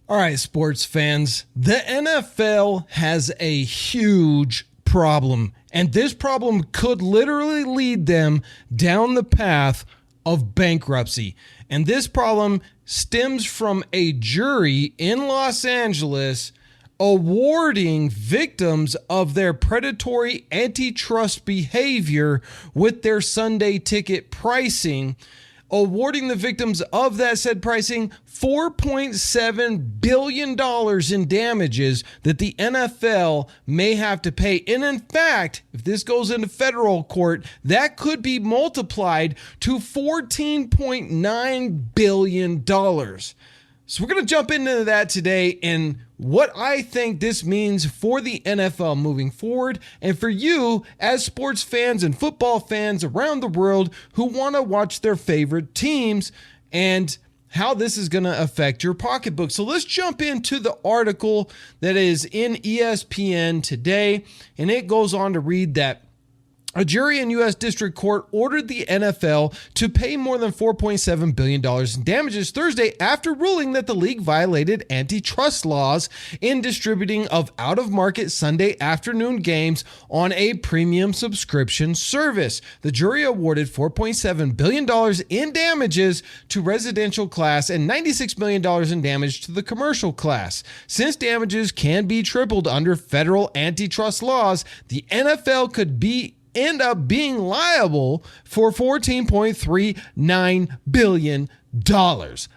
All right, sports fans, the NFL has a huge problem, and this problem could literally lead them down the path of bankruptcy. And this problem stems from a jury in Los Angeles awarding victims of their predatory antitrust behavior with their Sunday ticket pricing, awarding the victims of that said pricing $4.7 billion in damages that the NFL may have to pay. And in fact, if this goes into federal court, that could be multiplied to $14.9 billion. So we're going to jump into that today and what I think this means for the NFL moving forward and for you as sports fans and football fans around the world who want to watch their favorite teams and how this is going to affect your pocketbook. So let's jump into the article that is in ESPN today, and it goes on to read that a jury in U.S. District Court ordered the NFL to pay more than $4.7 billion in damages Thursday after ruling that the league violated antitrust laws in distributing of out-of-market Sunday afternoon games on a premium subscription service. The jury awarded $4.7 billion in damages to residential class and $96 million in damage to the commercial class. Since damages can be tripled under federal antitrust laws, the NFL could end up being liable for $14.39 billion.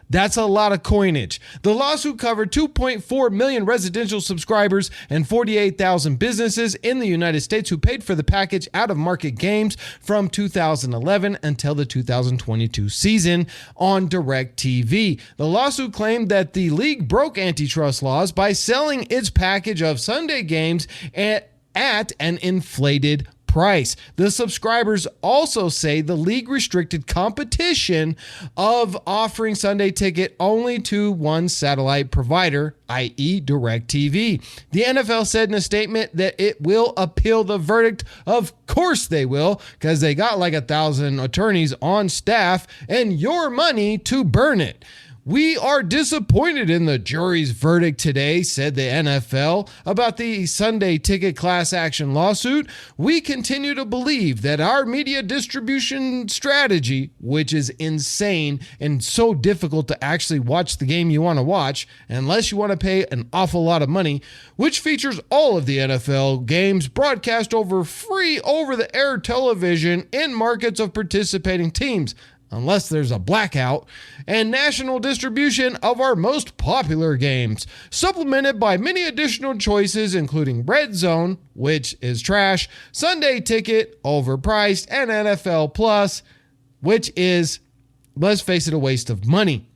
That's a lot of coinage. The lawsuit covered 2.4 million residential subscribers and 48,000 businesses in the United States who paid for the package out-of-market games from 2011 until the 2022 season on DirecTV. The lawsuit claimed that the league broke antitrust laws by selling its package of Sunday games at an inflated price. The subscribers also say the league restricted competition of offering Sunday ticket only to one satellite provider, i.e. DirecTV. The NFL said in a statement that it will appeal the verdict. Of course they will, because they got like 1,000 attorneys on staff and your money to burn it. We are disappointed in the jury's verdict today, said the NFL, about the Sunday ticket class action lawsuit. We continue to believe that our media distribution strategy, which is insane and so difficult to actually watch the game you want to watch, unless you want to pay an awful lot of money, which features all of the NFL games broadcast over free over-the-air television in markets of participating teams, unless there's a blackout, and national distribution of our most popular games, supplemented by many additional choices including Red Zone, which is trash, Sunday Ticket, overpriced, and NFL Plus, which is, let's face it, a waste of money.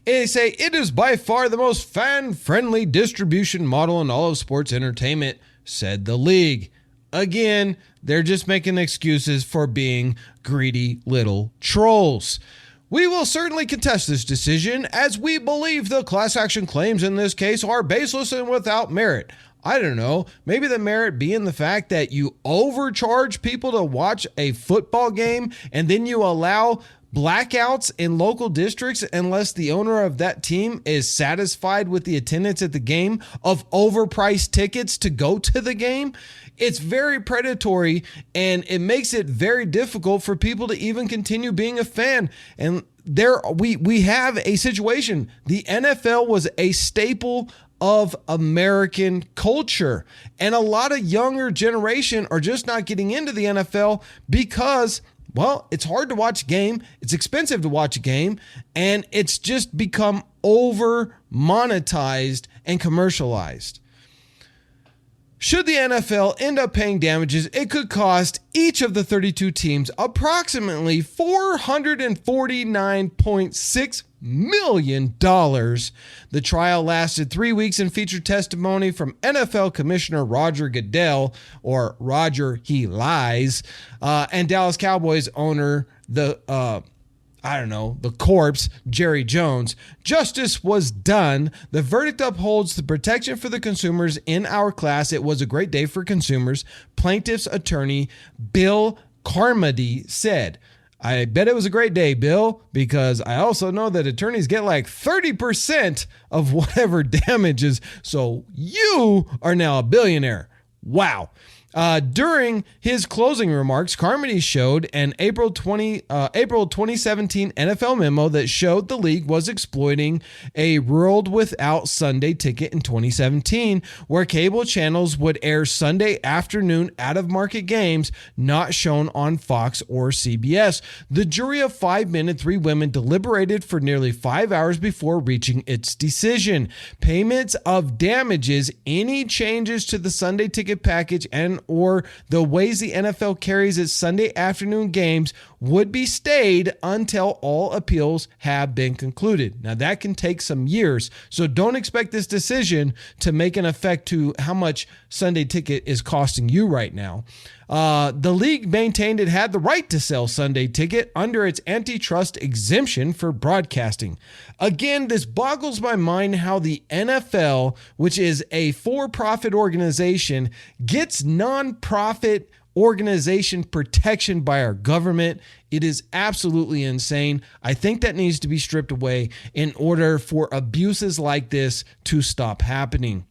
They say it is by far the most fan-friendly distribution model in all of sports entertainment, said the league. Again, they're just making excuses for being greedy little trolls. We will certainly contest this decision as we believe the class action claims in this case are baseless and without merit. I don't know, maybe the merit being the fact that you overcharge people to watch a football game and then you allow blackouts in local districts unless the owner of that team is satisfied with the attendance at the game of overpriced tickets to go to the game. It's very predatory and it makes it very difficult for people to even continue being a fan. And we have a situation. The NFL was a staple of American culture, and a lot of younger generation are just not getting into the NFL because, well, it's hard to watch a game, it's expensive to watch a game, and it's just become over monetized and commercialized. Should the NFL end up paying damages, it could cost each of the 32 teams approximately $449.6 million. The trial lasted 3 weeks and featured testimony from NFL Commissioner Roger Goodell, or Roger He Lies, and Dallas Cowboys owner, the corpse, Jerry Jones. Justice was done. The verdict upholds the protection for the consumers in our class. It was a great day for consumers, plaintiff's attorney Bill Carmody said. I bet it was a great day, Bill, because I also know that attorneys get like 30% of whatever damages. So you are now a billionaire. Wow. During his closing remarks, Carmody showed an April 2017 NFL memo that showed the league was exploiting a world without Sunday Ticket in 2017, where cable channels would air Sunday afternoon out-of-market games not shown on Fox or CBS. The jury of 5 men and 3 women deliberated for nearly 5 hours before reaching its decision. Payments of damages, any changes to the Sunday Ticket package and or the ways the NFL carries its Sunday afternoon games would be stayed until all appeals have been concluded. Now, that can take some years, so don't expect this decision to make an effect to how much Sunday Ticket is costing you right now. The league maintained it had the right to sell Sunday Ticket under its antitrust exemption for broadcasting. Again, this boggles my mind how the NFL, which is a for-profit organization, gets non-profit organization protection by our government. It is absolutely insane. I think that needs to be stripped away in order for abuses like this to stop happening.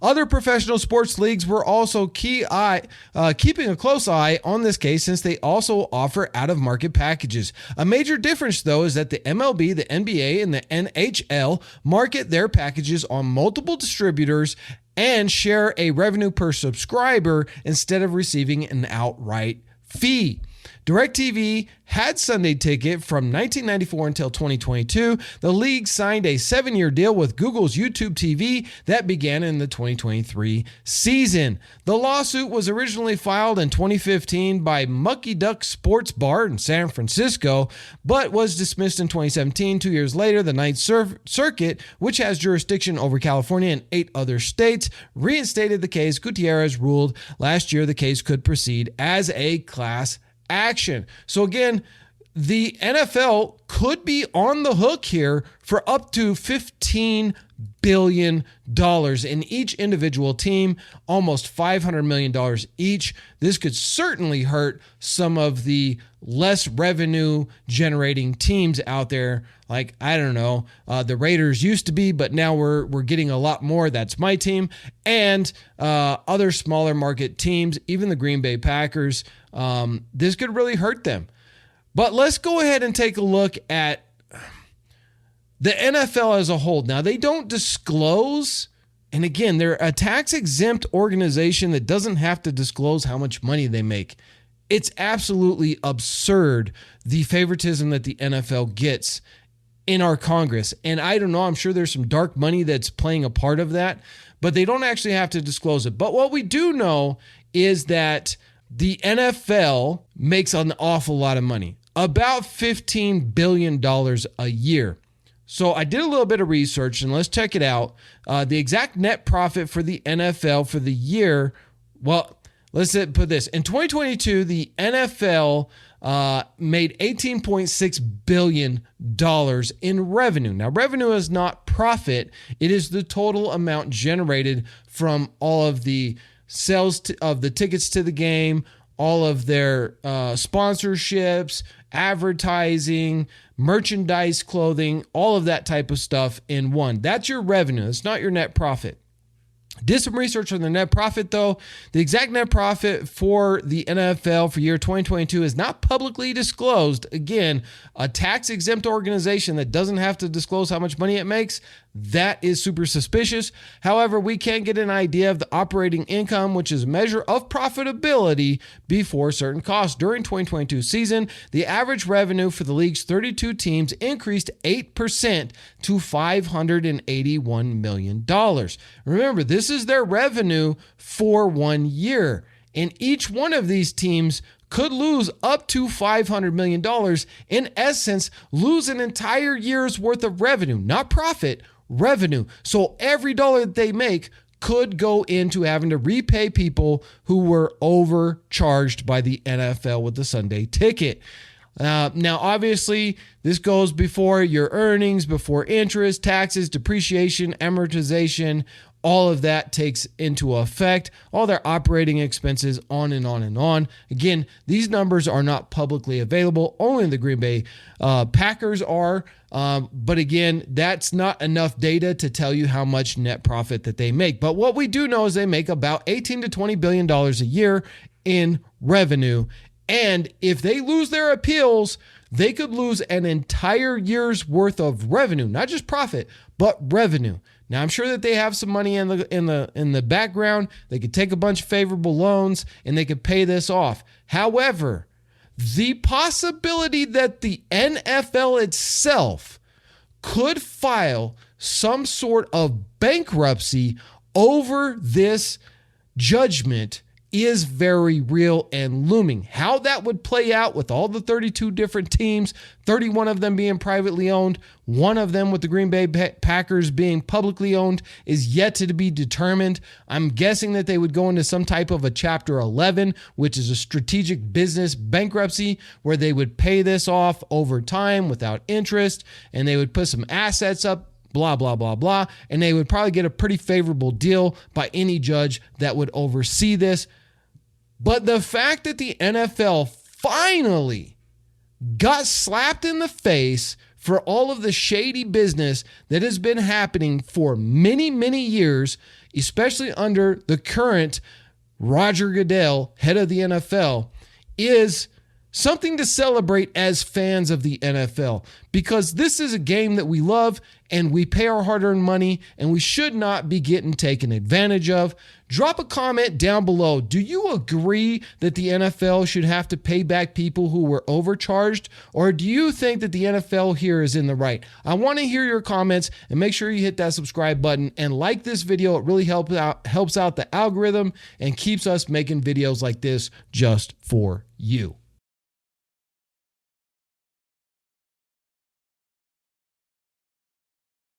Other professional sports leagues were also keeping a close eye on this case since they also offer out-of-market packages. A major difference, though, is that the MLB, the NBA, and the NHL market their packages on multiple distributors and share a revenue per subscriber instead of receiving an outright fee. DirecTV had Sunday Ticket from 1994 until 2022. The league signed a 7-year deal with Google's YouTube TV that began in the 2023 season. The lawsuit was originally filed in 2015 by Mucky Duck Sports Bar in San Francisco, but was dismissed in 2017. 2 years later, the Ninth Circuit, which has jurisdiction over California and 8 other states, reinstated the case. Gutierrez ruled last year the case could proceed as a class action. So again, the NFL could be on the hook here for up to $15 billion in each individual team, almost $500 million each. This could certainly hurt some of the less revenue generating teams out there. Like, I don't know, the Raiders used to be, but now we're getting a lot more. That's my team. And other smaller market teams, even the Green Bay Packers. This could really hurt them. But let's go ahead and take a look at the NFL as a whole. Now, they don't disclose, and again, they're a tax-exempt organization that doesn't have to disclose how much money they make. It's absolutely absurd, the favoritism that the NFL gets in our Congress. And I don't know, I'm sure there's some dark money that's playing a part of that, but they don't actually have to disclose it. But what we do know is that the NFL makes an awful lot of money, about $15 billion a year. So I did a little bit of research, and let's check it out. The exact net profit for the NFL for the year, well, let's put this. In 2022, the NFL made $18.6 billion in revenue. Now, revenue is not profit. It is the total amount generated from all of the sales of the tickets to the game, all of their sponsorships, advertising, merchandise, clothing, all of that type of stuff in one. That's your revenue. It's not your net profit. Did some research on the net profit, though. The exact net profit for the NFL for year 2022 is not publicly disclosed. Again, a tax-exempt organization that doesn't have to disclose how much money it makes, that is super suspicious. However, we can get an idea of the operating income, which is a measure of profitability before certain costs. During 2022 season, the average revenue for the league's 32 teams increased 8% to $581 million. Remember, this is their revenue for 1 year. And each one of these teams could lose up to $500 million. In essence, lose an entire year's worth of revenue, not profit, revenue. So every dollar that they make could go into having to repay people who were overcharged by the NFL with the Sunday Ticket. Now, obviously, this goes before your earnings, before interest, taxes, depreciation, amortization, all of that takes into effect, all their operating expenses, on and on and on. Again, these numbers are not publicly available. Only the Green Bay Packers are. But again, that's not enough data to tell you how much net profit that they make. But what we do know is they make about $18 to $20 billion a year in revenue. And if they lose their appeals, they could lose an entire year's worth of revenue, not just profit, but revenue. Now, I'm sure that they have some money in the background. They could take a bunch of favorable loans and they could pay this off. However, the possibility that the NFL itself could file some sort of bankruptcy over this judgment is very real and looming. How that would play out with all the 32 different teams, 31 of them being privately owned, one of them with the Green Bay Packers being publicly owned, is yet to be determined. I'm guessing that they would go into some type of a Chapter 11, which is a strategic business bankruptcy, where they would pay this off over time without interest, and they would put some assets up, blah, blah, blah, blah, and they would probably get a pretty favorable deal by any judge that would oversee this. But the fact that the NFL finally got slapped in the face for all of the shady business that has been happening for many, many years, especially under the current Roger Goodell, head of the NFL, is something to celebrate as fans of the NFL, because this is a game that we love and we pay our hard-earned money, and we should not be getting taken advantage of. Drop a comment down below. Do you agree that the NFL should have to pay back people who were overcharged, or do you think that the NFL here is in the right? I want to hear your comments, and make sure you hit that subscribe button and like this video. It really helps out the algorithm and keeps us making videos like this just for you.